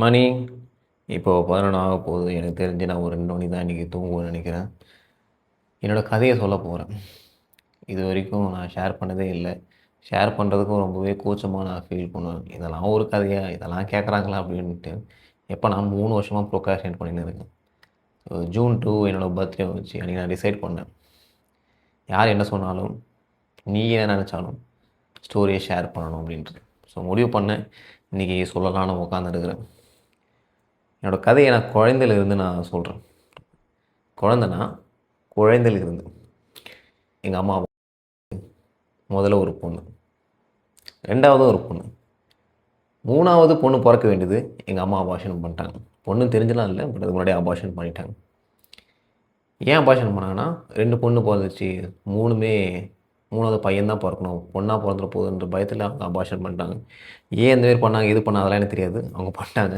மணி இப்போது 11 ஆக போகுது. எனக்கு தெரிஞ்சு நான் ஒரு 2 மணி தான் இன்றைக்கி தூங்குவேன்னு நினைக்கிறேன். என்னோடய கதையை சொல்ல போகிறேன். இது வரைக்கும் நான் ஷேர் பண்ணதே இல்லை. ஷேர் பண்ணுறதுக்கும் ரொம்பவே கூச்சமாக நான் ஃபீல் பண்ணுவேன். இதெல்லாம் ஒரு கதையா? இதெல்லாம் கேட்குறாங்களா? அப்படின்ட்டு. எப்போ நான் 3 வருஷமாக ப்ரோக்ராஸ்டினேட் பண்ணின்னு இருக்கேன். ஜூன் 2 என்னோடய பர்த்டே வந்துச்சு. அன்றைக்கி நான் டிசைட் பண்ணேன். யார் என்ன சொன்னாலும், நீ என்ன நினச்சாலும் ஸ்டோரியை ஷேர் பண்ணணும் அப்படின்ட்டு. ஸோ முடிவு பண்ணேன். இன்றைக்கி சொல்லலான்னு உட்காந்துருக்கிறேன். என்னோடய கதையை நான் குழந்தையிலிருந்து நான் சொல்கிறேன். குழந்தைனா குழந்தையிலிருந்து எங்கள் அம்மா முதல்ல ஒரு பொண்ணு, 2வது ஒரு பொண்ணு, 3வது பொண்ணு பிறக்க வேண்டியது எங்கள் அம்மா அபார்ஷன் பண்ணிட்டாங்க. பொண்ணு தெரிஞ்சலாம் இல்லை, பட் அதுக்கு முன்னாடி அபார்ஷன் பண்ணிட்டாங்க. ஏன் அபார்ஷன் பண்ணாங்கன்னா 2 பொண்ணு பிறந்துச்சு, 3வது பையன் தான் பிறக்கணும், பொண்ணாக பிறந்துட போகுதுன்ற பயத்தில் அவங்க அபார்ஷன் பண்ணிட்டாங்க. ஏன் இந்த மாதிரி பண்ணாங்க, இது பண்ணாங்க, அதெல்லாம் எனக்கு தெரியாது. அவங்க பண்ணிட்டாங்க.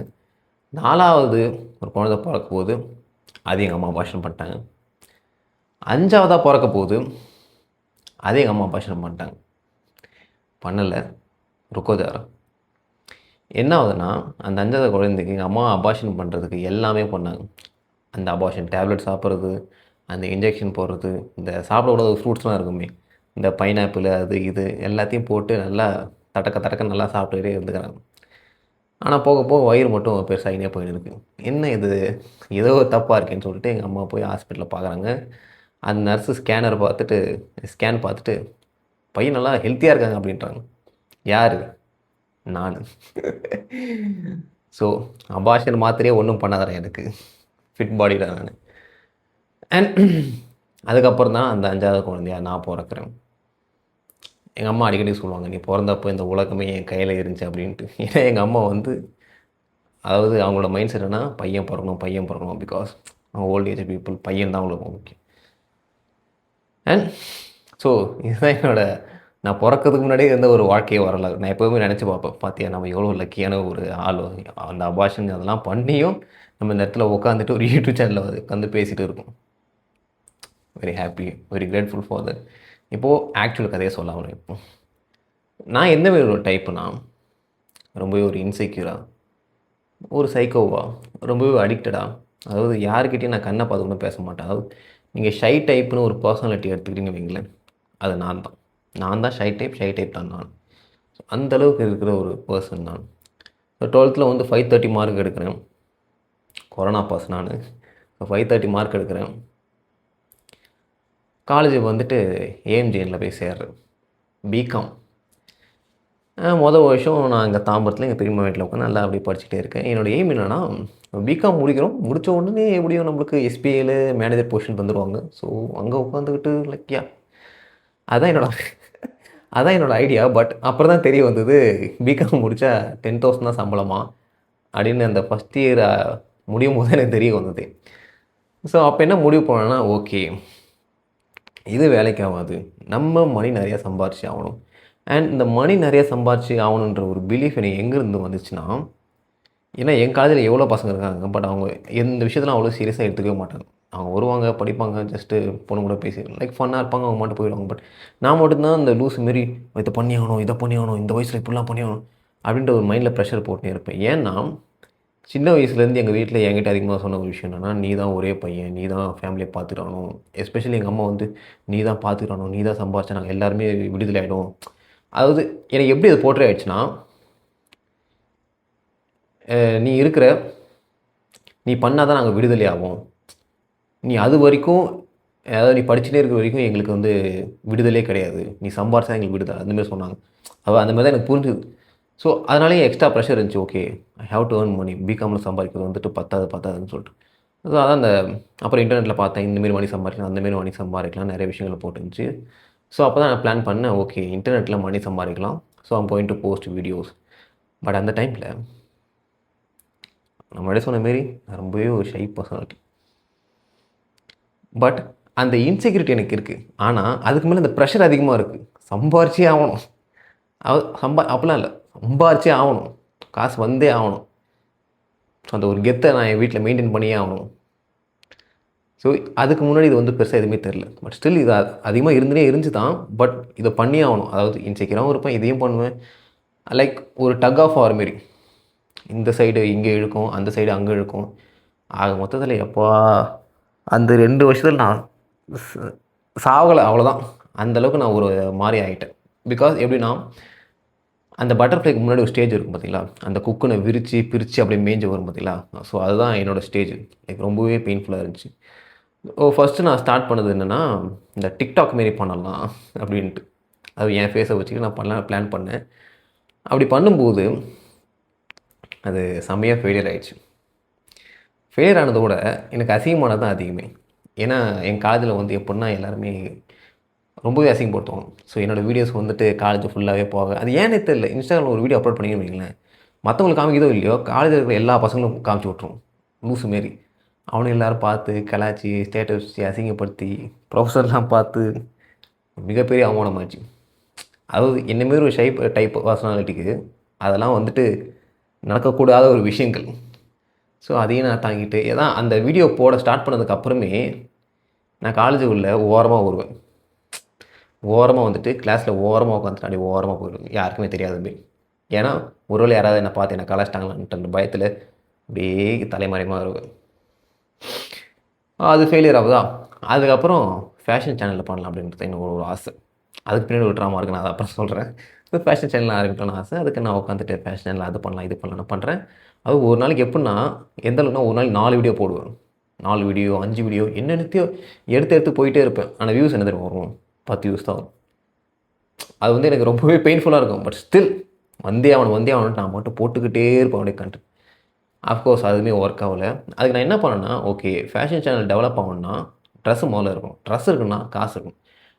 4வது ஒரு குழந்தை பிறக்க போகுது, அது எங்கள் அம்மா அபார்ஷன் பண்ணிட்டாங்க. 5வதாக பிறக்க போகுது, அதே எங்கள் அம்மா அபார்ஷன் பண்ணிட்டாங்க. பண்ணலை, ருக்கோஜாரா. என்ன ஆகுதுன்னா, அந்த 5வது குழந்தைக்கு எங்கள் அம்மா அபார்ஷன் பண்ணுறதுக்கு எல்லாமே பண்ணாங்க. அந்த அபார்ஷன் டேப்லெட் சாப்பிட்றது, அந்த இன்ஜெக்ஷன் போடுறது, இந்த சாப்பிடக்கூடாத ஃப்ரூட்ஸ்லாம் இருக்குமே, இந்த பைனாப்பிள் அது இது எல்லாத்தையும் போட்டு நல்லா தடக்க தடக்க நல்லா சாப்பிட்டுக்கிட்டே இருந்துக்கிறாங்க. ஆனால் போக போக வயிறு மட்டும் பெருசாகினே போயின்னு இருக்குது. என்ன இது, ஏதோ தப்பாக இருக்கேன்னு சொல்லிட்டு எங்கள் அம்மா போய் ஹாஸ்பிட்டலில் பார்க்குறாங்க. அந்த நர்ஸு ஸ்கேன் பார்த்துட்டு பையன் நல்லா ஹெல்த்தியாக இருக்காங்க அப்படின்றாங்க. யார்? நான். ஸோ அபார்ஷன் மாத்திரையே ஒன்றும் பண்ணாதேன், எனக்கு ஃபிட் பாடி தான் நான். அண்ட் அதுக்கப்புறம் தான் அந்த 5வது குழந்தையா நான் பிறக்கிறேன். எங்கள் அம்மா அடிக்கடி சொல்லுவாங்க, நீ பிறந்தப்போ இந்த உலகமே என் கையில் இருந்துச்சு அப்படின்ட்டு. ஏன்னா எங்கள் அம்மா அதாவது அவங்களோட மைண்ட் செட் என்ன, பையன் பிறக்கணும். பிகாஸ் ஓல்ட் ஏஜ் பீப்புள் பையன் தான் அவங்களுக்கு முக்கியம். அண்ட் ஸோ இதுதான் நான் பிறக்கிறதுக்கு முன்னாடியே இருந்த ஒரு வாழ்க்கையை வரலாறு. நான் எப்போவுமே நினச்சி பார்ப்பேன், பார்த்தியா நம்ம எவ்வளோ லக்கியான ஒரு ஆள். அந்த அபார்ஷன் அதெல்லாம் பண்ணியும் நம்ம இந்த இடத்துல உட்காந்துட்டு ஒரு யூடியூப் சேனலில் உட்காந்து பேசிகிட்டு இருக்கோம். Very happy, very grateful for that. இப்போது ஆக்சுவல் கதையை சொல்லாமல் இப்போ நான் எந்த மாதிரி ஒரு டைப்புனா, ரொம்பவே ஒரு இன்செக்யூராக, ஒரு சைக்கோவா, ரொம்பவே அடிக்டடாக. அதாவது யாருக்கிட்டையும் நான் கண்ணை பார்த்து கூட பேச மாட்டேன். அதாவது நீங்கள் ஷை டைப்புன்னு ஒரு பர்சனாலிட்டி எடுத்துக்கிட்டீங்கன்னு வைங்களேன், அது நான் தான் ஷை டைப் தான் நான். அந்தளவுக்கு இருக்கிற ஒரு பர்சன் நான். 12th 530 மார்க் எடுக்கிறேன். கொரோனா பாஸ் நான். 530 மார்க் எடுக்கிறேன். காலேஜுக்கு ஏஎம்ஜிஎனில் போய் சேர்றேன், பிகாம். வருஷம் நான் இங்கே தாம்பரத்தில் எங்கள் பெரியம்மா வீட்டில் உட்காந்து நல்லா அப்படியே படிச்சுட்டே இருக்கேன். என்னோடய எய்ம் என்னென்னா, பிகாம் முடித்த உடனே எப்படியும் நம்மளுக்கு எஸ்பிஐயில் மேனேஜர் பொசிஷன் தந்துடுவாங்க. ஸோ அங்கே உட்காந்துக்கிட்டு லைக்யா அதான் என்னோடய ஐடியா. பட் அப்புறம் தான் தெரிய வந்தது, பிகாம் முடித்தா 10,000 தான் சம்பளமா அப்படின்னு. அந்த ஃபஸ்ட் இயர் முடியும் போது எனக்கு தெரிய வந்தது. ஸோ அப்போ என்ன முடிவு பண்ணேன்னா, ஓகே இது வேலைக்கு ஆகாது, நம்ம மணி நிறையா சம்பாரிச்சு ஆகணும். அண்ட் இந்த மணி நிறையா சம்பாரிச்சு ஆகணுன்ற ஒரு பிலீஃப் எனக்கு எங்கேருந்து வந்துச்சுன்னா, ஏன்னா என் காலேஜில் எவ்வளோ பசங்க இருக்காங்க, பட் அவங்க எந்த விஷயத்தெலாம் அவ்வளோ சீரியஸாக எடுத்துக்கவே மாட்டாங்க. அவங்க வருவாங்க, படிப்பாங்க, ஜஸ்ட்டு பொண்ணு கூட பேசி லைக் ஃபன்னாக இருப்பாங்க, அவங்க மட்டும் போயிடுவாங்க. பட் நான் மட்டும்தான் இந்த லூஸ் மாரி இதை பண்ணி ஆகணும், இந்த வயசில் இப்படிலாம் பண்ணி ஆகணும் அப்படின்ற ஒரு மைண்டில் ப்ரெஷர் போட்டுனே இருப்பேன். ஏன்னா சின்ன வயசுலேருந்து எங்கள் வீட்டில் என்கிட்ட அதிகமாக சொன்ன ஒரு விஷயம் என்னென்னா, நீ தான் ஒரே பையன், நீ தான் ஃபேமிலியை பார்த்துக்கணும். எஸ்பெஷலி எங்கள் அம்மா நீ தான் பார்த்துக்கணும், நீ தான் சம்பாரிச்சா நாங்கள் எல்லாருமே விடுதலை ஆகிடும். அதாவது எனக்கு எப்படி அது போர்ட்ரே ஆயிடுச்சுன்னா, நீ நீ பண்ணால் தான் நாங்கள் விடுதலை ஆகும், நீ அது வரைக்கும், அதாவது நீ படிச்சுட்டே இருக்கிற வரைக்கும் எங்களுக்கு விடுதலே கிடையாது, நீ சம்பாரிச்சா எங்களுக்கு விடுதலை, அந்தமாதிரி சொன்னாங்க. அந்த மாதிரி தான் எனக்கு புரிஞ்சுது. ஸோ அதனாலேயே எக்ஸ்ட்ரா ப்ரெஷர் இருந்துச்சு. Okay, I have to earn money, பிகாமில் சம்பாதிக்கிறது பத்தாதுன்னு சொல்லிட்டு. ஸோ அதான் அப்புறம் இன்டர்நெட்டில் பார்த்தேன், இந்தமாரி மணி சம்பாதிக்கலாம், அந்தமாரி மணி சம்பாதிக்கலாம், நிறைய விஷயங்கள் போட்டுருந்துச்சு. ஸோ அப்போ தான் நான் பிளான் பண்ணேன், ஓகே இன்டர்நெட்டில் மணி சம்பாதிக்கலாம், so I'm going to post videos. But அந்த டைமில் நான் முன்னாடி சொன்ன மாரி நான் ரொம்பவே ஒரு ஷை பர்சனாலிட்டி. பட் அந்த இன்செக்யூரிட்டி எனக்கு இருக்குது. ஆனால் அதுக்கு மேலே அந்த ப்ரெஷர் அதிகமாக இருக்குது. சம்பாரிச்சே ஆகணும், அப்படிலாம் இல்லை, சம்பாரிச்சே ஆகணும், காசு வந்தே ஆகணும். ஸோ அந்த ஒரு கெத்தை நான் என் வீட்டில் மெயின்டைன் பண்ணியே ஆகணும். ஸோ அதுக்கு முன்னாடி இது பெருசாக எதுவுமே தெரில. பட் ஸ்டில் இது அதிகமாக இருந்துச்சு தான். பட் இதை பண்ணியே ஆகணும். அதாவது இன்செக்யூராகவும் இருப்பேன், இதையும் பண்ணுவேன். லைக் ஒரு டக் ஆஃப் ஆர் மாரி. இந்த சைடு இங்கே இழுக்கும், அந்த சைடு அங்கே இழுக்கும். ஆக மொத்தத்தில் எப்பா அந்த 2 வருஷத்தில் நான் சாகலை அவ்வளோதான். அந்தளவுக்கு நான் ஒரு மாதிரி ஆகிட்டேன். பிகாஸ் எப்படின்னா அந்த பட்டர்ஃப்ளைக்கு முன்னாடி ஒரு ஸ்டேஜ் இருக்கும் பார்த்தீங்களா, அந்த குக்குனை விரித்து பிரித்து அப்படியே மேய்ஞ்சு வரும் பார்த்தீங்களா. ஸோ அதுதான் என்னோடய ஸ்டேஜ். எனக்கு ரொம்பவே பெயின்ஃபுல்லாக இருந்துச்சு. ஃபஸ்ட்டு நான் ஸ்டார்ட் பண்ணது என்னென்னா, இந்த டிக்டாக் மாரி பண்ணலாம் அப்படின்ட்டு. அது என் ஃபேஸை வச்சுக்கிட்டு நான் பண்ணலாம் பிளான் பண்ணேன். அப்படி பண்ணும்போது அது செம்மையாக ஃபெயிலியர் ஆகிடுச்சு. ஃபெயிலியர் ஆனதை விட எனக்கு அசிங்கமானது தான் அதிகமே. ஏன்னா என் காலேஜில் வந்து எப்படின்னா எல்லாருமே ரொம்பவே அசிங்கப்படுத்துவாங்க. ஸோ என்னோடய வீடியோஸ் வந்துட்டு காலேஜ் ஃபுல்லாகவே போக அது ஏன்னே தெரியல. இன்ஸ்டாகிராமில் ஒரு வீடியோ அப்லோட் பண்ணிங்கன்னு வைங்களேன், மற்றவங்களுக்கு காமிக்கிறதோ இல்லையோ காலேஜில் இருக்கிற எல்லா பசங்களும் காமிச்சு விட்ருவோம் லூஸு மாரி. அவனை எல்லோரும் பார்த்து கலாச்சி ஸ்டேட்டஸ் வச்சு அசிங்கப்படுத்தி ப்ரொஃபஸர்லாம் பார்த்து மிகப்பெரிய அவமானமாச்சு. அதாவது என்னமாரி ஒரு டைப் பர்சனாலிட்டிக்கு அதெல்லாம் வந்துட்டு நடக்கக்கூடாத ஒரு விஷயங்கள். ஸோ அதையும் நான் தாங்கிட்டு ஏன்னா அந்த வீடியோ போட ஸ்டார்ட் பண்ணதுக்கப்புறமே நான் காலேஜுக்குள்ளே ஓரமாக வருவேன். ஓரமாக வந்துட்டு கிளாஸில் ஓரமாக உட்காந்துட்டு அப்படியே ஓரமாக போயிடுவேன், யாருக்குமே தெரியாத மாரி. ஏன்னா ஒருவேளை யாராவது என்னை பார்த்து என்னை கலாச்சிட்டாங்களான்ட்டு பயத்தில் அப்படியே தலைமறைமாக வருவேன். அது ஃபெயிலியர் ஆகுதா. அதுக்கப்புறம் ஃபேஷன் சேனலில் பண்ணலாம் அப்படின்றது எனக்கு ஒரு ஆசை. அதுக்கு பின்னாடி ஒரு ட்ராமா இருக்குது, நான் அதை அப்புறம் சொல்கிறேன். ஸோ ஃபேஷன் சேனல் ஆரம்பிக்கணும்னு ஆசை. அதுக்கு நான் உட்காந்துட்டு ஃபேஷன் சேனலில் அது பண்ணலாம் இது பண்ணலாம் பண்ணுறேன். அது ஒரு நாளைக்கு எப்படின்னா எந்த அளவுக்குனா ஒரு நாளைக்கு 4 வீடியோ போடுவேன். 4 வீடியோ 5 வீடியோ என்னென்னத்தையோ எடுத்து போயிட்டே இருப்பேன். ஆனால் வியூஸ் என்ன தெரியும் வரும், 10 வியூஸ் தான் வரும். அது வந்து எனக்கு ரொம்பவே பெயின்ஃபுல்லாக இருக்கும். பட் ஸ்டில் வந்தே ஆகணும்ட்டு நான் மட்டும் போட்டுக்கிட்டே இருப்பேன் அப்படியே கண்டென்ட். அஃப்கோர்ஸ் அதுவுமே ஒர்க் ஆகலை. அதுக்கு நான் என்ன பண்ணேன்னா, ஓகே ஃபேஷன் சேனல் டெவலப் ஆகணும்னா ட்ரெஸ்ஸு முதல்ல இருக்கும். ட்ரெஸ் இருக்குன்னா காசு இருக்கும்.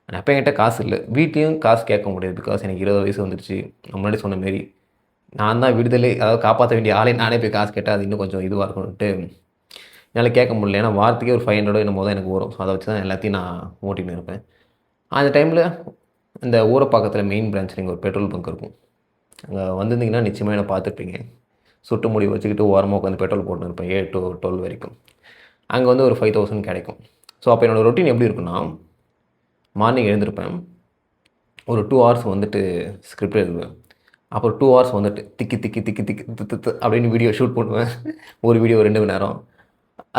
ஆனால் அப்போ என்கிட்ட காசு இல்லை. வீட்லேயும் காசு கேட்க முடியாது. பிகாஸ் எனக்கு 20 வயசு வந்துடுச்சு. முன்னாடி சொன்ன மாரி நான் தான் விடுதலை, அதாவது காப்பாற்ற வேண்டிய ஆளே நானே போய் காசு கேட்டால் அது இன்னும் கொஞ்சம் இதுவாக இருக்கும்ன்ட்டு என்னால் கேட்க முடியல. ஏன்னா வாரத்துக்கே ஒரு 500 என்னமோ தான் எனக்கு வரும். ஸோ அதை வச்சு தான் எல்லாத்தையும் நான் ஓட்டின்னு இருப்பேன். அந்த டைமில் இந்த ஊரப்பாக்கத்தில் மெயின் பிரான்ச்சில் இங்கே ஒரு பெட்ரோல் பங்க் இருக்கும். அங்கே வந்திருந்தீங்கன்னா நிச்சயமாக என்ன பார்த்துருப்பீங்க. சுட்டு முடி வச்சுக்கிட்டு ஓரமாக உட்காந்து பெட்ரோல் போட்டுன்னு இருப்பேன் 8 to 12 வரைக்கும். அங்கே வந்து ஒரு 5000 கிடைக்கும். ஸோ அப்போ என்னோடய ரொட்டீன் எப்படி இருக்குன்னா, மார்னிங் எழுந்திருப்பேன். ஒரு 2 ஹவர்ஸ் வந்துட்டு ஸ்கிரிப்ட் எழுதுவேன். அப்புறம் 2 ஹவர்ஸ் வந்துட்டு திக்கு அப்படின்னு வீடியோ ஷூட் பண்ணுவேன். ஒரு வீடியோ 2 மணி நேரம்.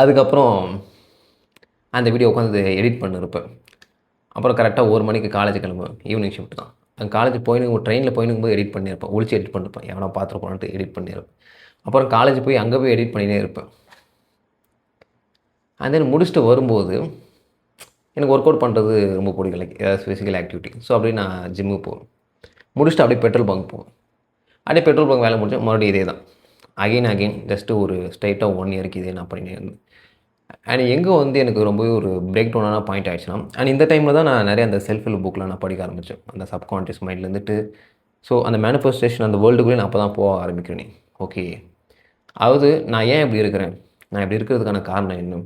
அதுக்கப்புறம் அந்த வீடியோ உட்காந்து எடிட் பண்ணிருப்பேன். அப்புறம் கரெக்டாக 1 மணிக்கு காலேஜ் கிளம்புவேன். ஈவினிங் ஷிஃப்ட் தான். அங்கே காலேஜ் ஒரு ட்ரெயினில் போயினுக்கும்போது எடிட் பண்ணியிருப்பேன். ஒளிச்சு எடிட் பண்ணியிருப்பேன். எவனோ பார்த்துருப்பான்ட்டு எடிட் பண்ணியிருப்பேன். அப்புறம் காலேஜ் போய் அங்கே போய் எடிட் பண்ணினே இருப்பேன். அண்ட் தென் முடிச்சுட்டு வரும்போது எனக்கு ஒர்க் அவுட் பண்ணுறது ரொம்ப பிடிக்கும். லைக் ஏதாவது ஃபிசிக்கல் ஆக்டிவிட்டி. ஸோ அப்படியே நான் ஜிம்முக்கு போவேன். முடிச்சுட்டு அப்படியே பெட்ரோல் பங்க் போவேன். அப்படியே பெட்ரோல் பங்க் வேலை முடிஞ்சு மறுபடியும் இதே தான். அகெயின் ஜஸ்ட்டு ஒரு ஸ்ட்ரைட்டாக 1 இயருக்கு இதே நான் பண்ணினே இருந்தேன். அண்ட் எங்கே வந்து எனக்கு ரொம்பவே ஒரு பிரேக் டவுனான பாயிண்ட் ஆகிடுச்சுன்னா, அண்ட் இந்த டைமில் தான் நான் நிறைய அந்த செல்ஃப் ஹெல்ப் புக்கெலாம் நான் படிக்க ஆரம்பித்தேன். அந்த சப்கான்ஷியஸ் மைண்ட்லேருந்துட்டு ஸோ அந்த மேனிஃபெஸ்டேஷன் அந்த வேர்ல்டுக்குள்ளே நான் அப்போ தான் போக ஆரம்பிக்கிறேனே. ஓகே, அதாவது நான் ஏன் இப்படி இருக்கிறேன், நான் இப்படி இருக்கிறதுக்கான காரணம் என்ன,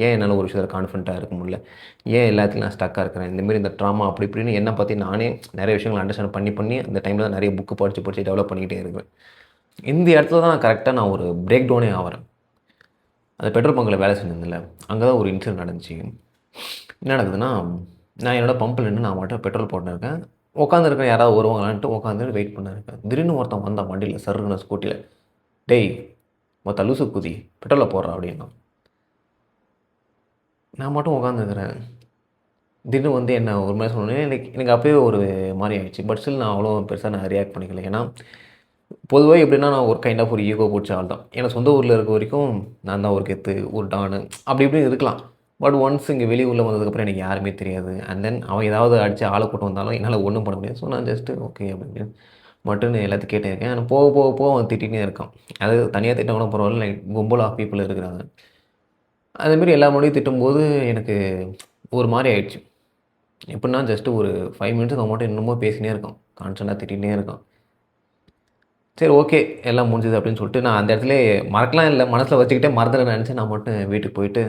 ஏன் என்னால் ஒரு விஷயத்தில் கான்ஃபிடென்ட்டாக இருக்க முடியல, ஏன் எல்லாத்துலையும் நான் ஸ்டக்காக இருக்கிறேன், இந்தமாரி இந்த ட்ராமா அப்படி இப்படின்னு என்னை பற்றி நானே நிறைய விஷயங்கள் அண்டர்ஸ்டாண்ட் பண்ணி அந்த டைமில் தான் நிறைய புக்கு படித்து டெவலப் பண்ணிக்கிட்டே இருக்கிறேன். இந்த இடத்துல தான் கரெக்டாக ஒரு பிரேக் டவுனே ஆகிறேன். அந்த பெட்ரோல் பங்கில் வேலை செஞ்சிருந்தில்ல, அங்கே தான் ஒரு இன்சிடென்ட் நடந்துச்சு. என்ன நடக்குதுன்னா, நான் என்னோடய பம்பில் நின்று நான் மட்டும் பெட்ரோல் போட்டுன்னு இருக்கேன். உட்காந்துருக்கேன், யாராவது வருவாங்களான்ட்டு உட்காந்து வெயிட் பண்ணிருக்கேன். திடீர்னு ஒருத்தன் வந்தான் வண்டியில் சருன்னு ஸ்கூட்டியில், டேய் மொத்த லூசு குதி பெட்ரோலில் போடுறா அப்படின்னா. நான் மட்டும் உட்காந்துருக்கிறேன். திடீர்னு வந்து என்ன ஒரு மாதிரி சொன்னோன்னே எனக்கு அப்போயே ஒரு மாதிரி ஆகிடுச்சு. பட் ஸ்டில் நான் அவ்வளோ பெருசாக நான் ரியாக்ட் பண்ணிக்கல. ஏன்னா பொதுவாக எப்படின்னா நான் ஒரு கைண்ட் ஆஃப் ஒரு ஈகோ பிடிச்ச ஆள் தான். ஏன்னா சொந்த ஊரில் இருக்க வரைக்கும் நான் தான் ஒரு கெத்து, ஒரு டானு அப்படி இப்படின்னு இருக்கலாம். பட் ஒன்ஸ் இங்கே வெளியூரில் வந்ததுக்கப்புறம் எனக்கு யாருமே தெரியாது. அண்ட் தென் அவன் ஏதாவது அடித்து ஆளை கூட்டம் வந்தாலும் என்னால் ஒன்றும் பண்ண முடியாது. ஸோ நான் ஜஸ்ட்டு ஓகே அப்படின்னு மட்டும் எல்லாத்தையும் கேட்டே இருக்கேன். ஆனால் போக அவன் திட்டிகிட்டே இருக்கான். அது தனியாக திட்டம் கூட பரவாயில்ல, லைக் கும்பல் ஆஃப் பீப்புள் இருக்கிறாங்க. அதேமாரி எல்லா முறையும் திட்டும்போது எனக்கு ஒரு மாதிரி ஆயிடுச்சு. எப்படின்னா ஜஸ்ட்டு ஒரு 5 மினிட்ஸுக்கு அவன் மட்டும் இன்னமும் பேசினே இருக்கான், கான்ஸ்டண்ட்டாக திட்டிகிட்டே இருக்கான். சரி ஓகே எல்லாம் முடிஞ்சுது அப்படின்னு சொல்லிட்டு நான் அந்த இடத்துல மறக்கலாம் இல்லை, மனசில் வச்சுக்கிட்டே மறந்துடுறேன் நினச்சி நான் மட்டும் வீட்டுக்கு போயிட்டு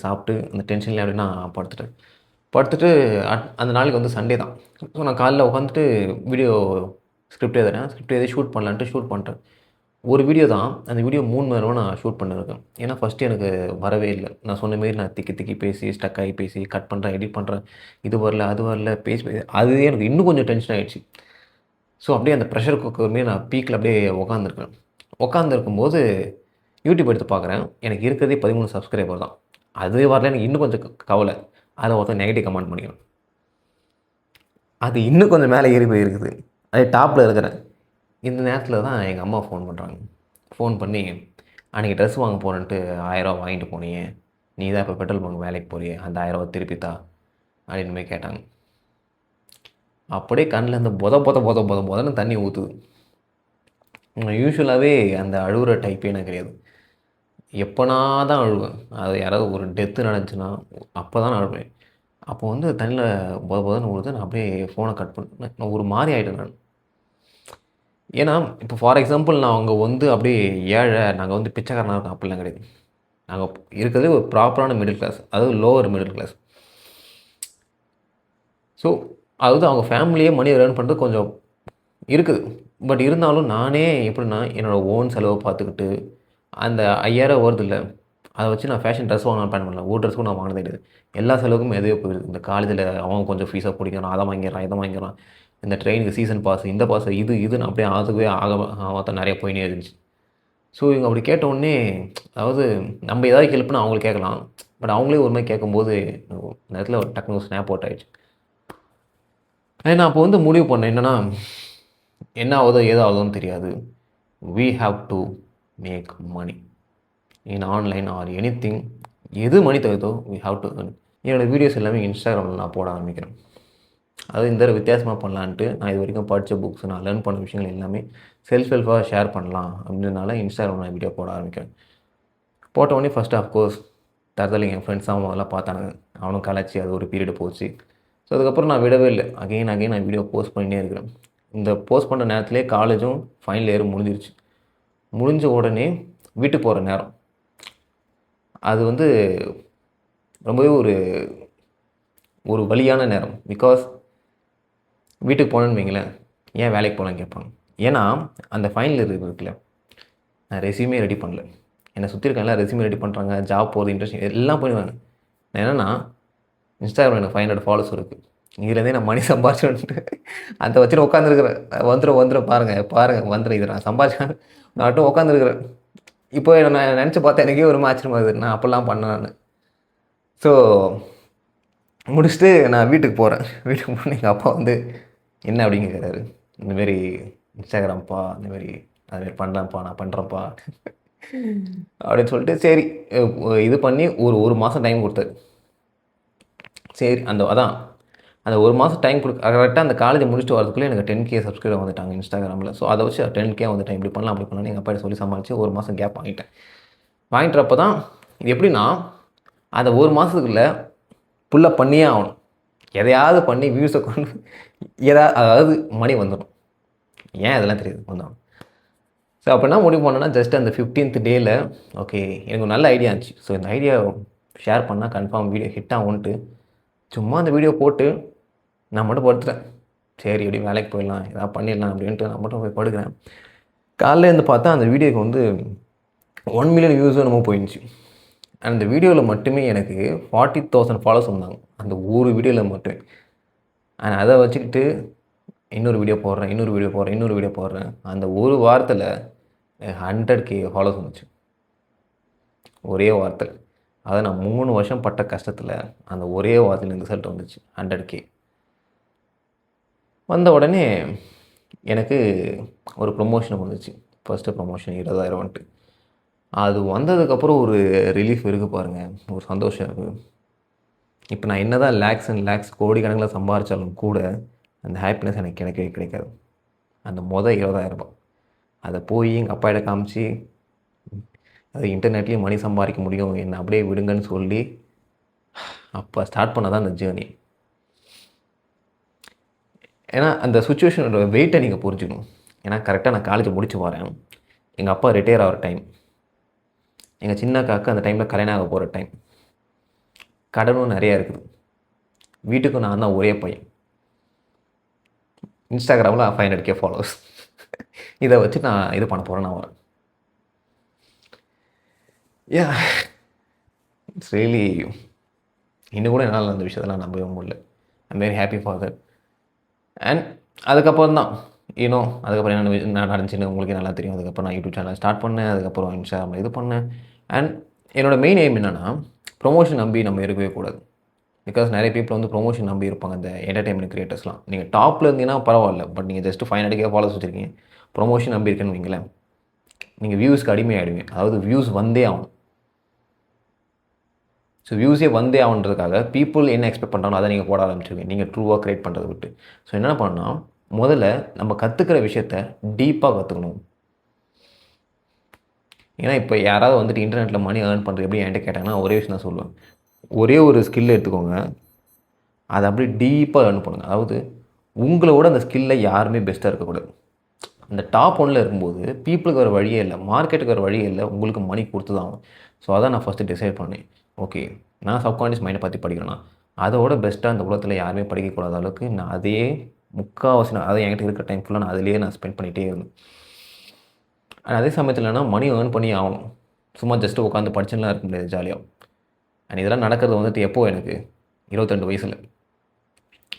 சாப்பிட்டு அந்த டென்ஷன்லேயே அப்படியே நான் படுத்துட்டு அந்த நாளைக்கு வந்து சண்டே தான். ஸோ நான் காலையில் உட்காந்துட்டு வீடியோ ஸ்கிரிப்ட் எழுதி ஷூட் பண்ணலான்ட்டு ஷூட் பண்ணுறேன். ஒரு வீடியோ தான், அந்த வீடியோ 3 மணி நேரம் நான் ஷூட் பண்ணியிருக்கேன். ஏன்னா ஃபஸ்ட்டு எனக்கு வரவே இல்லை. நான் சொன்ன மாரி நான் திக்கி பேசி ஸ்டக் ஆகி பேசி கட் பண்ணுறேன், எடிட் பண்ணுறேன், இது வரல அது வரல பேசி அதுவே எனக்கு இன்னும் கொஞ்சம் டென்ஷன் ஆகிடுச்சு. ஸோ அப்படியே அந்த ப்ரெஷர் குக்கர் மாரி நான் பீக்கில் அப்படியே உட்காந்துருக்கேன். உட்காந்துருக்கும்போது யூடியூப் எடுத்து பார்க்குறேன். எனக்கு இருக்கிறதே 13 சப்ஸ்கிரைபர் தான். அது வரல எனக்கு இன்னும் கொஞ்சம் கவலை. அதில் ஒருத்தன் நெகட்டிவ் கமெண்ட் பண்ணிக்கிறான். அது இன்னும் கொஞ்சம் மேலே ஏறி போயிருக்குது. அது டாப்பில் இருக்கிறேன். இந்த நேரத்தில் தான் எங்கள் அம்மா ஃபோன் பண்ணுறாங்க. ஃபோன் பண்ணி, "அன்றைக்கி ட்ரெஸ் வாங்க போகிறேன்ட்டு ரூ. 1000 வாங்கிட்டு போனியே, நீ தான் இப்போ பெட்ரோல் பங்க் வேலைக்கு போறியே, அந்த ரூ. 1000 திருப்பி தா" அப்படின்னு மாரி கேட்டாங்க. அப்படியே கண்லேருந்து பொத பொத பொத பொத பொதன்னு தண்ணி ஊற்றுது. யூசுவலாகவே அந்த அழுவுற டைப்பே எனக்கு கிடையாது. எப்போனா தான் அழுவேன். அது யாராவது ஒரு டெத்து நடந்துச்சுன்னா, அப்போ தான் நான் அழுவேன். அப்போ வந்து தண்ணில பொத பொதன்னு விழுது. நான் அப்படியே ஃபோனை கட் பண்ணேன். நான் ஒரு மாரி ஆயிட்டேன் நான். ஏன்னா, இப்போ ஃபார் எக்ஸாம்பிள் நான் அங்க வந்து அப்படியே ஏழை, நாங்க வந்து பிச்சைக்காரனா இருக்கோம் அப்படிலாம் கிடையாது. நாங்க இருக்கிறதே ஒரு ப்ராப்பரான மிடில் கிளாஸ். அதாவது லோவர் மிடில் கிளாஸ். ஸோ, அதாவது அவங்க ஃபேமிலியே மணி ஏர்ன் பண்ணுறது கொஞ்சம் இருக்குது. பட் இருந்தாலும் நானே எப்படின்னா, என்னோட ஓன் செலவ பார்த்துக்கிட்டு, அந்த 5000 வருதுல்ல, அத வச்சு நான் ஃபேஷன் ட்ரெஸ் வாங்கலாம்னு பிளான் பண்ணல. ஒரு ட்ரெஸ் கூட நான் வாங்கினதே கிடையாது. எல்லா செலவுக்கும் எதுவே போயிடுது. இந்த காலேஜில அவன் கொஞ்சம் ஃபீஸ பிடிக்கிறான், அத வாங்கிடுறான், இத வாங்கிடுறான். இந்த ட்ரெயினுக்கு சீசன் பாஸ், இந்த பாஸ், இதுன்னு அப்படியே ஆகவே மொத்தம் நெறைய போயின்னே இருந்துச்சு. ஸோ இவங்க அப்படி கேட்டவுடனே, அதாவது நம்ம ஏதாவது ஹெல்ப்னா அவங்களுக்கு கேட்கலாம். பட் அவங்களே ஒரு மாரி கேட்கும்போது, அந்த இடத்துல டக்குனு ஒரு ஸ்னாப் அவுட் ஆயிடுச்சு. நான் அப்போ வந்து முடிவு பண்ணேன் என்னன்னா, என்ன ஆகுதோ, ஏது ஆகுதோன்னு தெரியாது. We have to make money in online or anything. எது மணி தருதோ வி ஹேவ் டூ ஏர்ன். என்னோட வீடியோஸ் எல்லாமே இன்ஸ்டாகிராமில் நான் போட ஆரம்பிக்கிறேன். அதுவும் இந்த தடவ வித்தியாசமா பண்ணலான்ட்டு, நான் இதுவரைக்கும் படிச்ச புக்ஸ், நான் லேர்ன் பண்ண விஷயங்கள் எல்லாமே ஹெல்ப்பாக ஷேர் பண்ணலாம் அப்படின்றதுனால இன்ஸ்டாகிராமில் நான் வீடியோ போட ஆரம்பிக்கிறேன். போட்ட உடனே ஃபர்ஸ்ட்டு அஃப்கோர்ஸ் தரதலைங்க என் ஃப்ரெண்ட்ஸ் அவன் முதல்ல பார்த்தானுங்க. அவனும் கலாய்ச்சி அது ஒரு பீரியடு போச்சு. ஸோ அதுக்கப்புறம் நான் விடவே இல்லை. அகைன் நான் வீடியோ போஸ்ட் பண்ணிட்டே இருக்கிறேன். இந்த போஸ்ட் பண்ணுற நேரத்திலே காலேஜும் ஃபைனல் இயரும் முடிஞ்சிருச்சு. முடிஞ்ச உடனே வீட்டுக்கு போகிற நேரம். அது வந்து ரொம்பவே ஒரு ஒரு வலியான நேரம். பிகாஸ் வீட்டுக்கு போனேன்னு வைங்களேன், ஏன் வேலைக்கு போகலன்னு கேட்பாங்க. ஏன்னா அந்த ஃபைனல் இயர் இருக்குல்ல, நான் ரெஸ்யூமே ரெடி பண்ணல. என்னை சுற்றி இருக்க எல்லாம் ரெஸ்யூமே ரெடி பண்ணுறாங்க, ஜாப் போகிறது இன்ட்ரெஸ்ட் எல்லாம் பண்ணுவாங்க. நான் என்னென்னா, இன்ஸ்டாகிராமில் எனக்கு 500 ஃபாலோவர்ஸ் இருக்குது. இதுலேருந்தே நான் மணி சம்பாரிச்சுட்டு அதை வச்சுட்டு உட்காந்துருக்குறேன். வந்துடும் பாருங்கள் வந்துடும். இது நான் சம்பாதிச்சேன் நான் மட்டும் உட்காந்துருக்குறேன். இப்போ நான் நினச்சி பார்த்தா எனக்கே ஒரு ஆச்சரியமா இருக்குது. நான் அப்படிலாம் பண்ணேன் நான். ஸோ முடிச்சுட்டு நான் வீட்டுக்கு போகிறேன். வீட்டுக்கு போன எங்கள் அப்பா வந்து என்ன அப்படின்னு கேட்குறாரு. இந்தமாரி இன்ஸ்டாகிராம்ப்பா, இந்தமாரி அதுமாரி பண்ணலாம்ப்பா, நான் பண்ணுறேன்ப்பா அப்படின்னு சொல்லிட்டு சரி இது பண்ணி ஒரு மாதம் டைம் கொடுத்தாரு. சரி அதான் அந்த ஒரு மாதம் டைம் கரெக்டாக அந்த காலேஜ் முடிச்சுட்டு வரதுக்குள்ளே எனக்கு 10K சப்ஸ்கிரைபர் வந்துட்டாங்க இன்ஸ்டாகிராமில். ஸோ அதை வச்சு 10K வந்துட்டேன். இப்படி பண்ணலாம் அப்படி பண்ணலாம்னு எங்கள் அப்பாட்ட சொல்லி சமாளித்து ஒரு மாதம் கேப் வாங்கிட்டேன். வாங்கிட்டப்போ தான் இது எப்படின்னா, அந்த ஒரு மாதத்துக்குள்ள புல்லப் பண்ணியே ஆகணும். எதையாவது பண்ணி வியூஸை கொண்டு அதாவது மணி வந்துடும். ஏன் அதெல்லாம் தெரியாது வந்துடும். ஸோ அப்போ என்ன முடிவு பண்ணேன்னா, ஜஸ்ட் அந்த 15th டேயில் ஓகே எனக்கு ஒரு நல்ல ஐடியா இருந்துச்சு. ஸோ இந்த ஐடியா ஷேர் பண்ணால் கன்ஃபார்ம் வீடியோ ஹிட் ஆகும்ன்ட்டு சும்மா அந்த வீடியோ போட்டு நான் மட்டும் படுத்துட்டேன். சரி எப்படி வேலைக்கு போயிடலாம், எதாவது பண்ணிடலாம் அப்படின்ட்டு நான் மட்டும் போய் படுக்கிறேன். காலைல இருந்து பார்த்தா அந்த வீடியோக்கு வந்து 1 மில்லியன் வியூஸும் என்னமோ போயிருந்துச்சு. அந்த வீடியோவில் மட்டுமே எனக்கு 40,000 ஃபாலோவர்ஸ் வந்தாங்க. அந்த ஒரு வீடியோவில் மட்டுமே. அதை வச்சுக்கிட்டு இன்னொரு வீடியோ போடுறேன். அந்த ஒரு வாரத்தில் 100K ஃபாலோவர்ஸ் வந்துச்சு. ஒரே வாரத்தில். அதை நான் 3 வருஷம் பட்ட கஷ்டத்தில் அந்த ஒரே வாரத்தில் இந்த ரிசல்ட் வந்துச்சு 100K. வந்த உடனே எனக்கு ஒரு ப்ரொமோஷன் வந்துச்சு. ஃபஸ்ட்டு ப்ரொமோஷன் 20,000 அது வந்ததுக்கப்புறம் ஒரு ரிலீஃப் இருக்குது பாருங்கள், ஒரு சந்தோஷம் இருக்குது. இப்போ நான் என்ன தான் லேக்ஸ் அண்ட் லேக்ஸ் கோடிக்கணக்கில் சம்பாதிச்சாலும் கூட அந்த ஹாப்பினஸ் எனக்கு கிடைக்கவே கிடைக்காது. அந்த 20,000 அதை போய் எங்கள் அப்பாட்ட காமிச்சு, அது இன்டர்நெட்லேயும் மணி சம்பாதிக்க முடியும், என்னை அப்படியே விடுங்கன்னு சொல்லி அப்போ ஸ்டார்ட் பண்ண தான் அந்த ஜேர்னி. ஏன்னா அந்த சுச்சுவேஷனோட வெயிட்டை நீங்கள் புரிஞ்சுக்கணும். ஏன்னா கரெக்டாக நான் காலேஜ் முடிச்சு வரேன். எங்கள் அப்பா ரிட்டையர் ஆகிற டைம். எங்கள் சின்ன அக்காவுக்கு அந்த டைமில் கல்யாணம் ஆக போகிற டைம். கடனும் நிறையா இருக்குது. வீட்டுக்கும் நான் தான் ஒரே பையன். இன்ஸ்டாகிராமில் 500K ஃபாலோவர்ஸ். இதை வச்சு நான் இது பண்ண போகிறேன். நான் வரேன். இட்ஸ் ரியலி இன்னும் கூட என்னால் அந்த விஷயத்தெல்லாம் நம்பவே முடியல. I'm very happy for that. And அதுக்கப்புறம் தான் அதுக்கப்புறம் என்ன நடந்துச்சுன்னு உங்களுக்கே நல்லா தெரியும். அதுக்கப்புறம் நான் யூடியூப் சேனல் ஸ்டார்ட் பண்ணேன். அதுக்கப்புறம் இன்ஸ்டாகிராமில் இது பண்ணேன். அண்ட் என்னோடய மெயின் எய்ம் என்னென்னா, ப்ரொமோஷன் நம்பி நம்ம இருக்கவே கூடாது. பிகாஸ் நிறைய பீப்பிள் வந்து ப்ரொமோஷன் நம்பி இருப்பாங்க, இந்த என்டர்டைன்மெண்ட் கிரியேட்டர்ஸ்லாம். நீங்கள் டாப்பில் இருந்தீங்கன்னா பரவாயில்ல, பட் நீங்கள் ஜஸ்ட் 500K ஃபாலோவர்ஸ் வச்சுருக்கீங்க, ப்ரொமோஷன் நம்பி இருக்கேன்னு வைங்களேன், நீங்கள் வியூஸ்க்கு அடிமையாகிடுவீங்க. அதாவது வியூஸ் வந்தே ஆகணும். ஸோ வியூஸே வந்தே ஆகுன்றதுக்காக பீப்புள் என்ன எக்ஸ்பெக்ட் பண்ணுறாங்களோ அதை நீங்கள் போட ஆரம்பிச்சிருவீங்க, நீங்கள் ட்ரூவாக க்ரியேட் பண்ணுறதை விட்டு. ஸோ என்ன பண்ணால், முதல்ல நம்ம கற்றுக்கிற விஷயத்த டீப்பாக கற்றுக்கணும். ஏன்னா இப்போ யாராவது வந்துட்டு இன்டர்நெட்டில் மணி ஏர்ன் பண்ணுறது எப்படி என்கிட்ட கேட்டாங்கன்னா ஒரே விஷயம் தான் சொல்லுவேன். ஒரே ஒரு ஸ்கில் எடுத்துக்கோங்க, அதை அப்படியே டீப்பாக லேர்ன் பண்ணுங்கள். அதாவது உங்களோட அந்த ஸ்கில்லில் யாருமே பெஸ்ட்டாக இருக்கக்கூடாது. அந்த டாப் 1ல் இருக்கும்போது பீப்புளுக்கு வேறு வழியே இல்லை, மார்க்கெட்டுக்கு வேறு வழியே இல்லை, உங்களுக்கு மணி கொடுத்து தான் ஆகும். ஸோ அதான் நான் ஃபஸ்ட்டு டிசைட் பண்ணேன். ஓகே, நான் சப்கான்ஷியஸ் மைண்டை பற்றி படிக்கிறேன்னா அதோட பெஸ்ட்டாக அந்த உலகத்தில் யாருமே படிக்கக்கூடாத அளவுக்கு நான் அதையே முக்கால்வாசி அதை என்கிட்ட இருக்கிற டைம் ஃபுல்லாக நான் அதிலேயே நான் ஸ்பெண்ட் பண்ணிகிட்டே இருந்தேன். அதே சமயத்தில் என்னென்னா மணி ஏர்ன் பண்ணி ஆகணும். சும்மா ஜஸ்ட்டு உட்காந்து படிச்சுலாம் இருக்க முடியாது ஜாலியாக. அண்ட் இதெல்லாம் நடக்கிறது வந்துட்டு எப்போது, எனக்கு 22 வயசில்.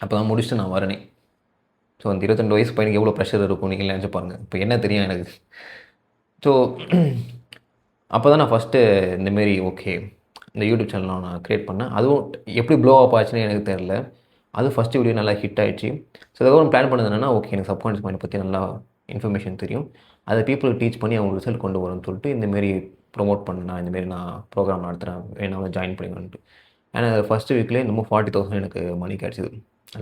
அப்போ தான் முடிச்சுட்டு நான் வரேனே. ஸோ அந்த 22 வயசு பையனுக்கு எவ்வளோ ப்ரெஷர் இருக்கும் நீங்கள் நினச்சி பாருங்கள். இப்போ என்ன தெரியும் எனக்கு. ஸோ அப்போ தான் நான் ஃபஸ்ட்டு இந்தமாரி ஓகே இந்த யூடியூப் சேனல் நான் க்ரியேட் பண்ணேன். அதுவும் எப்படி ப்ளோ அப் ஆச்சுன்னு எனக்கு தெரில. அது ஃபஸ்ட்டு வீடியோ நல்லா ஹிட் ஆகிடுச்சு. ஸோ அதுக்கப்புறம் பிளான் பண்ணது என்னென்னா, ஓகே எனக்கு சப்கான்ஷியஸ் மைண்டை பற்றி நல்லா இன்ஃபர்மேஷன் தெரியும், அதை பீப்புளுக்கு டீச் பண்ணி அவங்க ரிசல்ட் கொண்டு வரணும்னு சொல்லிட்டு இந்தமாரி ப்ரொமோட் பண்ணேன். இந்தமாரி நான் ப்ரோக்ராம் நடத்துகிறேன், வேணாலும் ஜாயின் பண்ணிக்கணுன்ட்டு. ஏன்னா ஃபஸ்ட்டு வீக்லேயே இன்னமும் 40,000 எனக்கு மணி கிடச்சிது.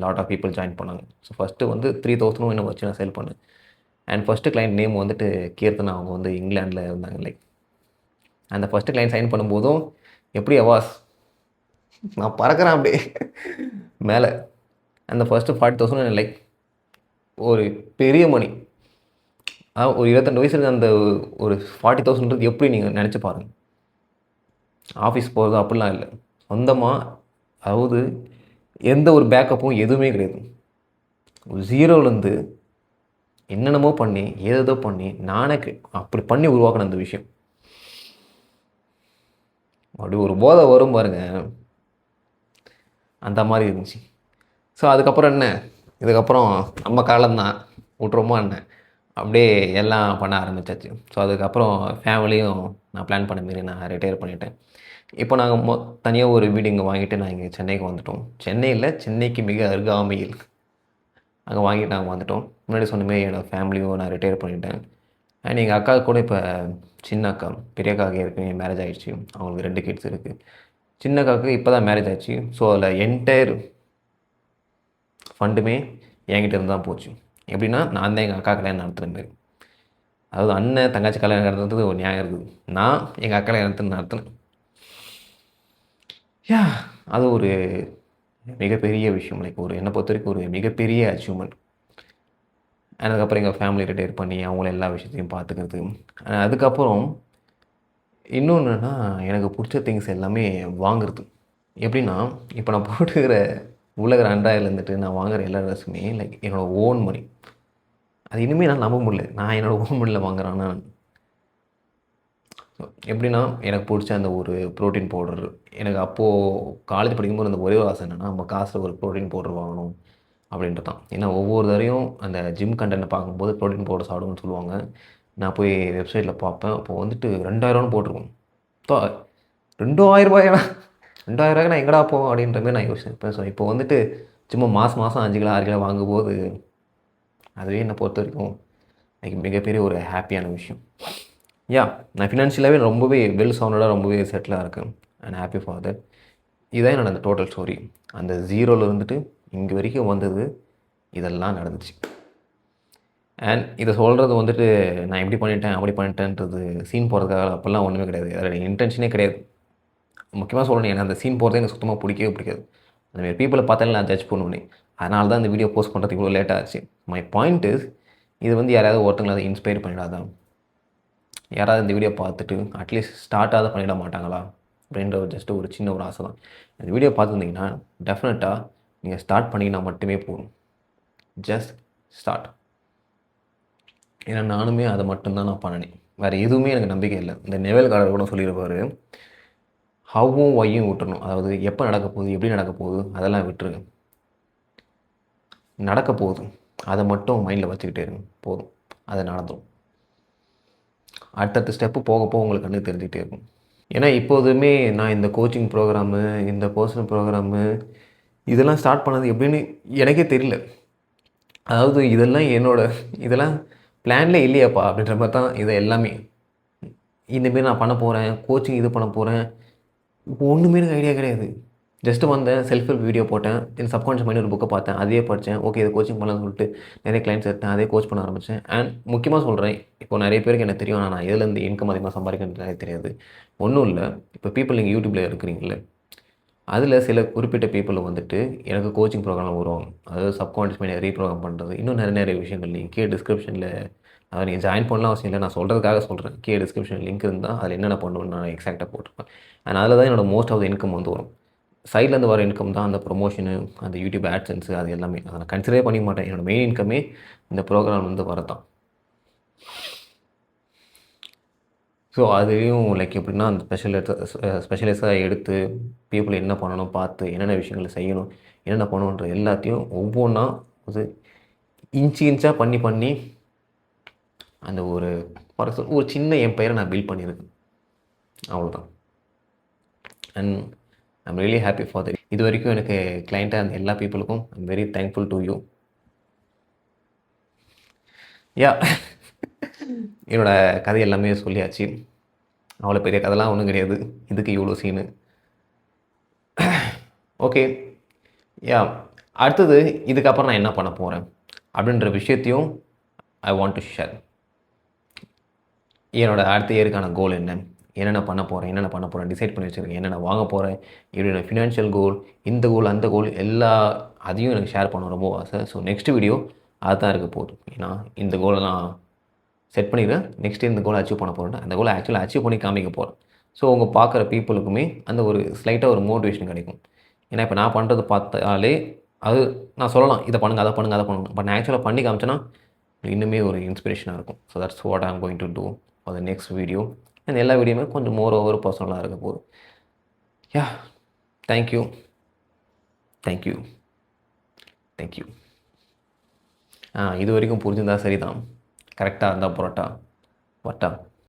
லாட் ஆஃப் பீப்புள் ஜாயின் பண்ணாங்க. ஸோ ஃபஸ்ட்டு வந்து 3,000 இன்னும் வச்சு நான் சேல் பண்ணேன். அண்ட் ஃபஸ்ட்டு கிளைண்ட் நேம் வந்துட்டு கீர்த்தனா. அவங்க வந்து இங்கிலாண்டில் இருந்தாங்க. லைக் அந்த ஃபஸ்ட்டு கிளைண்ட் சைன் பண்ணும்போதும் எப்படி அவாஸ் நான் பறக்கிறேன் அப்படியே மேலே. அந்த ஃபஸ்ட்டு 40,000 லைக் ஒரு பெரிய மணி. ஒரு 22 வயசுக்கு அந்த ஒரு 40,000 எப்படி நீங்கள் நினச்சி பாருங்கள். ஆஃபீஸ் போகிறது அப்படிலாம் இல்லை, சொந்தமாக. அதாவது எந்த ஒரு பேக்கப்பும் எதுவுமே கிடையாது. ஒரு ஜீரோலேருந்து என்னென்னமோ பண்ணி ஏதோ பண்ணி நானே அப்படி பண்ணி உருவாக்கின அந்த விஷயம். அப்படி ஒரு போதை வரும் பாருங்க, அந்த மாதிரி இருந்துச்சு. ஸோ அதுக்கப்புறம் என்ன, இதுக்கப்புறம் நம்ம காலம்தான், விட்ருமா என்ன, அப்படியே எல்லாம் பண்ண ஆரம்பித்தாச்சு. ஸோ அதுக்கப்புறம் ஃபேமிலியும் நான் பிளான் பண்ண மாரி நான் ரிட்டையர் பண்ணிட்டேன். இப்போ நாங்கள் தனியாக ஒரு வீடு இங்கே வாங்கிட்டு நான் இங்கே சென்னைக்கு வந்துட்டோம். சென்னையில், சென்னைக்கு மிக அருகாமையில் அங்கே வாங்கிட்டு நாங்கள் வந்துட்டோம். முன்னாடி சொன்ன மாரி என்னோடய ஃபேமிலியும் நான் ரிட்டையர் பண்ணிட்டேன். அண்ட் எங்கள் அக்காவுக்கு கூட இப்போ சின்ன அக்கா, பெரிய அக்காவுக்கு ஏற்கனவே மேரேஜ் ஆகிடுச்சு. அவங்களுக்கு 2 கிட்ஸ் இருக்குது. சின்ன அக்காவுக்கு இப்போ தான் மேரேஜ் ஆச்சு. ஸோ அதில் என்டையர் ஃபண்டுமே என்கிட்ட இருந்து தான் போச்சு. எப்படின்னா, நான் தான் எங்கள் அக்கா கல்யாணம் நடத்துகிற மாரி. அதாவது அண்ணன் தங்கச்சி கல்யாணம் நடத்துறது ஒரு நியாயம் இருக்குது, நான் எங்கள் அக்கா கல்யாணத்தை நடத்தினேன். அது ஒரு மிகப்பெரிய விஷயம். லைக் என்னை பொறுத்த வரைக்கும் ஒரு மிகப்பெரிய அச்சீவ்மெண்ட். அதுக்கப்புறம் எங்கள் ஃபேமிலி ரிட்டையர் பண்ணி அவங்கள எல்லா விஷயத்தையும் பார்த்துக்கிறது. அதுக்கப்புறம் இன்னொன்று என்னென்னா, எனக்கு பிடிச்ச திங்ஸ் எல்லாமே வாங்குறது. எப்படின்னா, இப்போ நான் போட்டுக்கிற உலகிற அண்டாயில் இருந்துட்டு நான் வாங்குகிற எல்லா ட்ரெஸ்ஸுமே லைக் என்னோடய ஓன் மணி. அது இனிமேல் நான் நம்ப முடியல, நான் என்னோடய ஓன் மணியில் வாங்குறேன்னா. எப்படின்னா, எனக்கு பிடிச்ச அந்த ஒரு ப்ரோட்டீன் பவுடர், எனக்கு அப்போது காலேஜ் படிக்கும்போது அந்த ஒரே ஒரு ஆசை என்னென்னா, நம்ம காசில் ஒரு ப்ரோட்டீன் பவுடர் வாங்கணும் அப்படின்ட்டு தான். ஏன்னா ஒவ்வொரு தடையும் அந்த ஜிம் கண்டென்ட்டை பார்க்கும்போது ப்ரோட்டீன் பவுடர் சாப்பிடுன்னு சொல்லுவாங்க. நான் போய் வெப்சைட்டில் பார்ப்பேன். அப்போது வந்துட்டு 2,000 போட்டிருக்கும். இப்போ 2,000 2,000 நான் எங்கடா போவோம் அப்படின்ற மாதிரி நான் யோசிப்பேன். ஸோ இப்போ வந்துட்டு சும்மா மாதம் 5 கிலோ 6 கிலோ வாங்கும்போது அதுவே என்னை பொறுத்த வரைக்கும் எனக்கு மிகப்பெரிய ஒரு ஹாப்பியான விஷயம். நான் ஃபினான்ஷியலாகவே ரொம்பவே வெல் சவுண்டடாக ரொம்பவே செட்டிலாக இருக்கேன். And happy for that. இதுதான் என்னோட அந்த டோட்டல் ஸ்டோரி. அந்த ஜீரோவில் இருந்துட்டு இங்கே வரைக்கும் வந்தது இதெல்லாம் நடந்துச்சு. அண்ட் இதை சொல்கிறது வந்துட்டு நான் எப்படி பண்ணிட்டேன் அப்படி பண்ணிட்டேன்றது சீன் போடுறதுக்காக அப்போல்லாம் ஒன்றுமே கிடையாது. அதில் இன்டென்ஷனே கிடையாது. முக்கியமாக சொல்லணும், ஏன்னா அந்த சீன் போகிறதே எனக்கு சுத்தமாக பிடிக்கவே பிடிக்காது. அந்தமாரி பீப்புளை பார்த்தாலே நான் ஜட்ஜ் பண்ணுவேன். அதனால தான் இந்த வீடியோ போஸ்ட் பண்ணுறதுக்கு இவ்வளோ லேட்டாக ஆச்சு. மை பாயிண்ட் இஸ், இது வந்து யாராவது ஒருத்தங்களை அதை இன்ஸ்பயர் பண்ணிடாதான், யாராவது இந்த வீடியோ பார்த்துட்டு அட்லீஸ்ட் ஸ்டார்ட்டாக பண்ணிட மாட்டாங்களா அப்படின்ற ஜஸ்ட்டு ஒரு சின்ன ஒரு ஆசை தான். இந்த வீடியோ பார்த்துருந்தீங்கன்னா டெஃபினட்டாக நீங்கள் ஸ்டார்ட் பண்ணிங்கன்னா மட்டுமே போதும். Just start. ஏன்னா நானுமே அதை மட்டும்தான் நான் பண்ணினேன். வேறு எதுவுமே எனக்கு நம்பிக்கை இல்லை. இந்த நெவல் கார்டர் கூட சொல்லியிருப்பார், ஹவ்வும் ஒய்யும் விட்டுறணும். அதாவது எப்போ நடக்க போகுது, எப்படி நடக்க போகுது அதெல்லாம் விட்டுருங்க. நடக்க போகுது, அதை மட்டும் மைண்டில் வச்சுக்கிட்டே இருங்க, போதும். அது நடந்துடும். அடுத்தடுத்த ஸ்டெப்பு போக போக உங்களுக்கு கண்ணு தெரிஞ்சுக்கிட்டே இருக்கும். ஏன்னா இப்போதுமே நான் இந்த கோச்சிங் ப்ரோக்ராமு, இந்த பர்சனல் ப்ரோக்ராமு இதெல்லாம் ஸ்டார்ட் பண்ணது எப்படின்னு எனக்கே தெரியல. அதாவது இதெல்லாம் பிளான்லே இல்லையாப்பா அப்படின்ற மாதிரி தான் இது எல்லாமே. இந்தமாரி நான் பண்ண போகிறேன், கோச்சிங் இது பண்ண போகிறேன், ஒன்றுமே எனக்கு ஐடியா கிடையாது. ஜஸ்ட்டு வந்தேன், செல்ஃப் ஹெல்ப் வீடியோ போட்டேன், என் சப்கான்ஷியஸ் மைண்ட் ஒரு புக்கை பார்த்தேன், அதையே படித்தேன். ஓகே இது கோச்சிங் பண்ணலாம்னு சொல்லிட்டு நிறைய கிளைண்ட்ஸ் எடுத்தேன், அதே கோச் பண்ண ஆரம்பித்தேன். அண்ட் முக்கியமாக சொல்கிறேன், இப்போ நிறைய பேருக்கு எனக்கு தெரியும், ஆனால் நான் எதுலேருந்து இன்கம் அதிகமாக சம்பாதிக்கிறது எனக்கு தெரியாது. ஒன்றும் இல்லை, இப்போ பீப்புள் நீங்கள் யூடியூப்பில் இருக்கிறீங்களே, அதில் சில குறிப்பிட்ட பீப்புள் வந்துட்டு எனக்கு கோச்சிங் ப்ரோக்ராம் வரும், அதாவது சப்கான்ஷியஸ் மைண்டை ரீப்ரோக்ராம் பண்ணுறது, இன்னும் நிறைய நிறைய விஷயங்கள் நீங்கள் கீழே டிஸ்கிரிப்ஷனில் அதை நீங்கள் ஜாயின் பண்ணலாம் அவசியம் இல்லை, நான் சொல்கிறதுக்காக சொல்கிறேன். கீழே டிஸ்கிரிப்ஷன் லிங்க் இருந்தால் அதில் என்னென்ன பண்ணுவேன்னு நான் எக்ஸாக்டாக போட்டிருப்பேன். அண்ட் அதில் தான் என்னோடய மோஸ்ட் ஆஃப் த இன்கம் வந்து வரும். சைட்லேருந்து வர இன்கம் தான் அந்த ப்ரொமோஷனு, அந்த யூடியூப் ஆட்சன்ஸு, அது எல்லாமே அதை நான் கன்சிடரே பண்ணிக்க மாட்டேன். என்னோடய மெயின் இன்கமே இந்த ப்ரோக்ராம் வந்து வரதான். ஸோ அதுலேயும் லைக் எப்படின்னா அந்த ஸ்பெஷலிஸ்ட்டாக எடுத்து பீப்புள் என்ன பண்ணணும் பார்த்து என்னென்ன விஷயங்களை செய்யணும், என்னென்ன பண்ணணுன்ற எல்லாத்தையும் ஒவ்வொன்றா அது இன்ச்சு இன்ச்சாக பண்ணி பண்ணி அந்த ஒரு சின்ன என் பெயரை நான் பில்ட் பண்ணியிருக்கேன், அவ்வளோதான். And I'm really happy for that. இது வரைக்கும் எனக்கு கிளைண்ட்டாக அந்த எல்லா பீப்புளுக்கும் I'm very thankful to you. Yeah என்னோடய கதை எல்லாமே சொல்லியாச்சு. அவ்வளோ பெரிய கதைலாம் ஒன்றும் கிடையாது, இதுக்கு இவ்வளோ சீனு. ஓகே, யா அடுத்தது இதுக்கப்புறம் நான் என்ன பண்ண போகிறேன் அப்படின்ற விஷயத்தையும் ஐ வாண்ட் டு ஷேர். என்னோடய அடுத்த இயருக்கான கோல் என்னென்ன பண்ண போகிறேன் டிசைட் பண்ணி வச்சுருக்கேன், என்னென்ன வாங்க போகிறேன், என்னோடய ஃபினான்ஷியல் கோல், இந்த கோல் அந்த கோல் அதையும் எனக்கு ஷேர் பண்ண ரொம்ப ஆசை. ஸோ நெக்ஸ்ட் வீடியோ அதுதான் இருக்க போகுது. ஏன்னா இந்த கோலை நான் செட் பண்ணிடுறேன், நெக்ஸ்ட்டு இந்த கோலை அச்சீவ் பண்ண போகிறேன், அந்த கோலை ஆக்சுவலாக அச்சீவ் பண்ணி காமிக்க போகிறேன். ஸோ அவங்க பார்க்குற பீப்புளுக்குமே அந்த ஒரு ஸ்லைட்டாக ஒரு மோட்டிவேஷன் கிடைக்கும். ஏன்னா இப்போ நான் பண்ணுறது பார்த்தாலே அது நான் சொல்லலாம், இதை பண்ணுங்கள் அதை பண்ணுங்கள் அதை பண்ணுங்கள், பட் நான் ஆக்சுவலாக பண்ணி காமிச்சேன்னா இன்னுமே ஒரு இன்ஸ்பிரேஷனாக இருக்கும். So that's what I am going to do for the next video. And எல்லா வீடியோமே கொஞ்சம் மோர் ஓவர் பர்சனலாக இருக்க போகுது. Yeah thank you thank you thank you. இது வரைக்கும் புரிஞ்சுருந்தா சரிதான். கரெக்டாக இருந்தால் புரோட்டா வட்டா.